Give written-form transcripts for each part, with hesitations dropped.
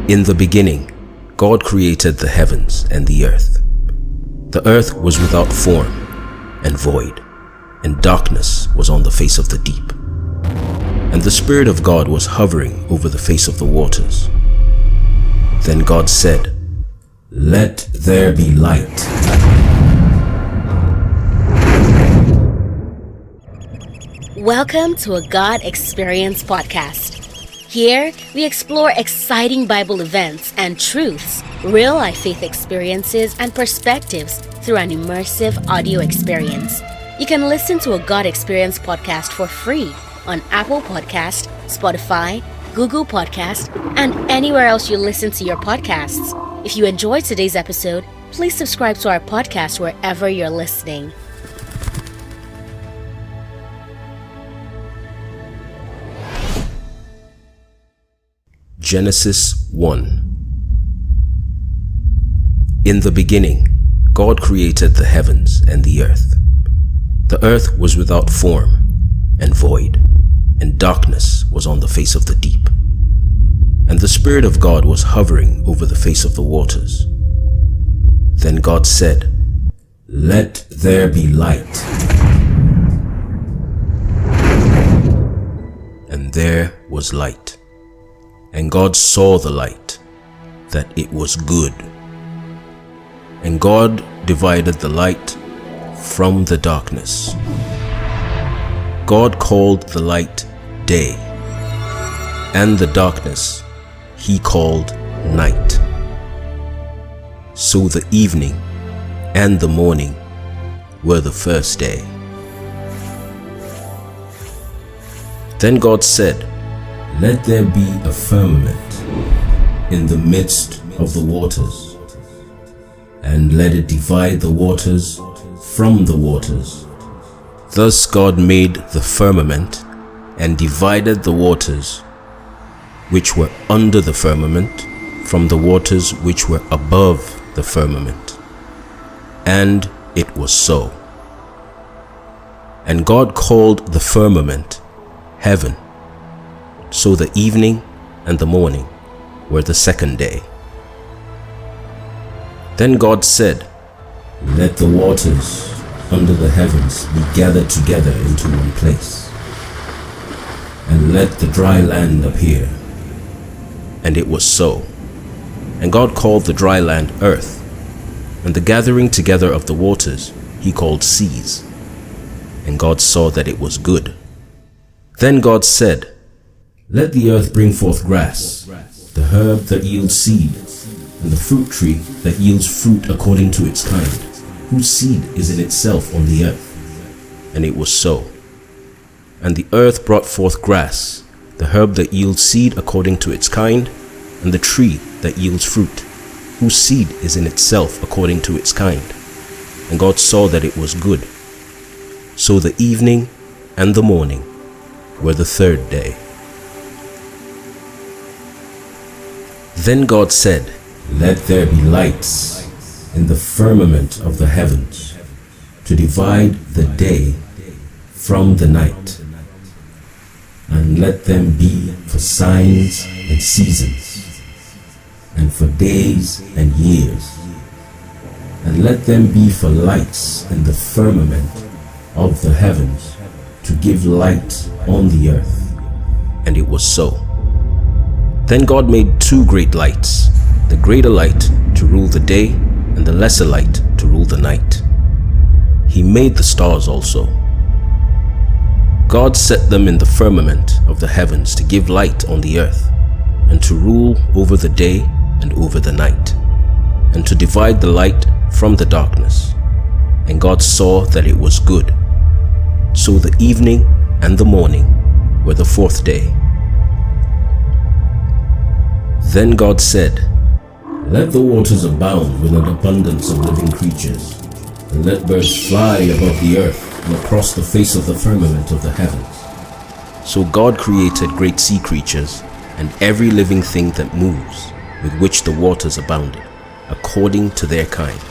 In the beginning, God created the heavens and the earth. The earth was without form and void, and darkness was on the face of the deep. And the Spirit of God was hovering over the face of the waters. Then God said, "Let there be light." Welcome to a God Experience podcast. Here, we explore exciting Bible events and truths, real-life faith experiences, and perspectives through an immersive audio experience. You can listen to a God Experience podcast for free on Apple Podcast, Spotify, Google Podcast, and anywhere else you listen to your podcasts. If you enjoyed today's episode, please subscribe to our podcast wherever you're listening. Genesis 1. In the beginning, God created the heavens and the earth. The earth was without form and void, and darkness was on the face of the deep. And the Spirit of God was hovering over the face of the waters. Then God said, "Let there be light." And there was light. And God saw the light, that it was good. And God divided the light from the darkness. God called the light day, and the darkness he called night. So the evening and the morning were the first day. Then God said, "Let there be a firmament in the midst of the waters, and let it divide the waters from the waters." Thus God made the firmament and divided the waters which were under the firmament from the waters which were above the firmament. And it was so. And God called the firmament heaven. So the evening and the morning were the second day. Then God said, "Let the waters under the heavens be gathered together into one place, and let the dry land appear." And it was so. And God called the dry land earth, and the gathering together of the waters he called seas. And God saw that it was good. Then God said, "Let the earth bring forth grass, the herb that yields seed, and the fruit tree that yields fruit according to its kind, whose seed is in itself on the earth." And it was so. And the earth brought forth grass, the herb that yields seed according to its kind, and the tree that yields fruit, whose seed is in itself according to its kind. And God saw that it was good. So the evening and the morning were the third day. Then God said, "Let there be lights in the firmament of the heavens, to divide the day from the night, and let them be for signs and seasons, and for days and years, and let them be for lights in the firmament of the heavens, to give light on the earth." And it was so. Then God made two great lights, the greater light to rule the day, and the lesser light to rule the night. He made the stars also. God set them in the firmament of the heavens to give light on the earth, and to rule over the day and over the night, and to divide the light from the darkness. And God saw that it was good. So the evening and the morning were the fourth day. Then God said, "Let the waters abound with an abundance of living creatures, and let birds fly above the earth and across the face of the firmament of the heavens." So God created great sea creatures and every living thing that moves, with which the waters abounded, according to their kind,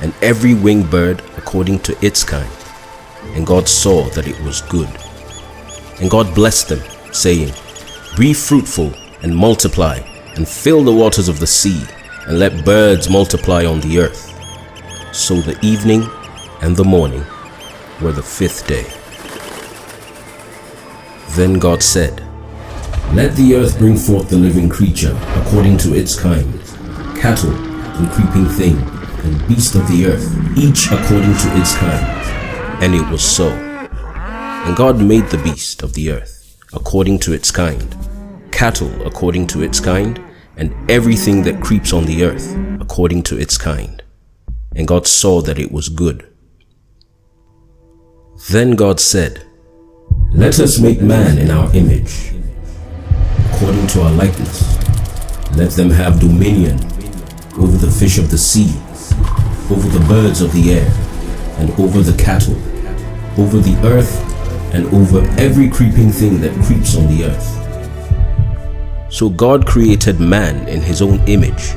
and every winged bird according to its kind. And God saw that it was good. And God blessed them, saying, "Be fruitful and multiply, and fill the waters of the sea, and let birds multiply on the earth. So the evening and the morning were the fifth day. Then God said, "Let the earth bring forth the living creature according to its kind, cattle and creeping thing, and beast of the earth, each according to its kind." And it was so. And God made the beast of the earth according to its kind, cattle according to its kind, and everything that creeps on the earth according to its kind. And God saw that it was good. Then God said, "Let us make man in our image, according to our likeness. Let them have dominion over the fish of the sea, over the birds of the air, and over the cattle, over the earth, and over every creeping thing that creeps on the earth." So God created man in his own image.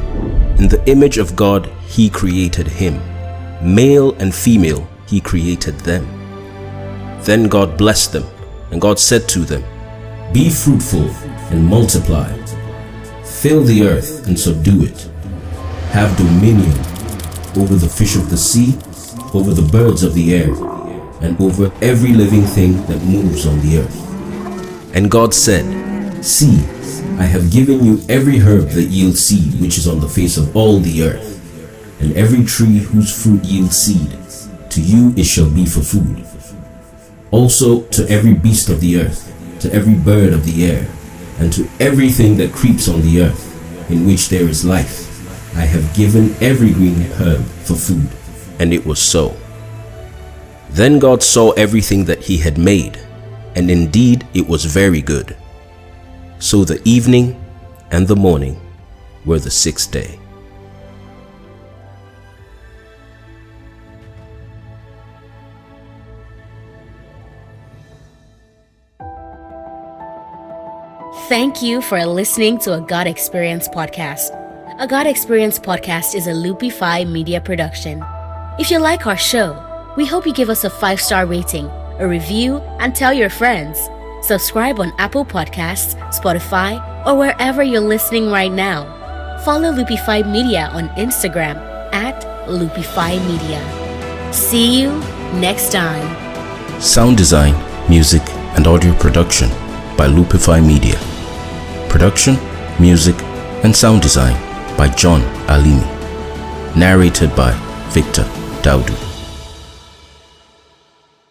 In the image of God he created him. Male and female he created them. Then God blessed them, and God said to them, "Be fruitful and multiply. Fill the earth and subdue it. Have dominion over the fish of the sea, over the birds of the air, and over every living thing that moves on the earth." And God said, "See, I have given you every herb that yields seed which is on the face of all the earth, and every tree whose fruit yields seed. To you it shall be for food. Also to every beast of the earth, to every bird of the air, and to everything that creeps on the earth, in which there is life, I have given every green herb for food." And it was so. Then God saw everything that he had made, and indeed it was very good. So the evening and the morning were the sixth day. Thank you for listening to a God Experience podcast. A God Experience podcast is a Loopify media production. If you like our show, we hope you give us a 5-star rating, a review, and tell your friends. Subscribe on Apple Podcasts, Spotify, or wherever you're listening right now. Follow Loopify Media on Instagram at Loopify Media. See you next time. Sound design, music, and audio production by Loopify Media. Production, music, and sound design by John Alimi. Narrated by Victor Daudu.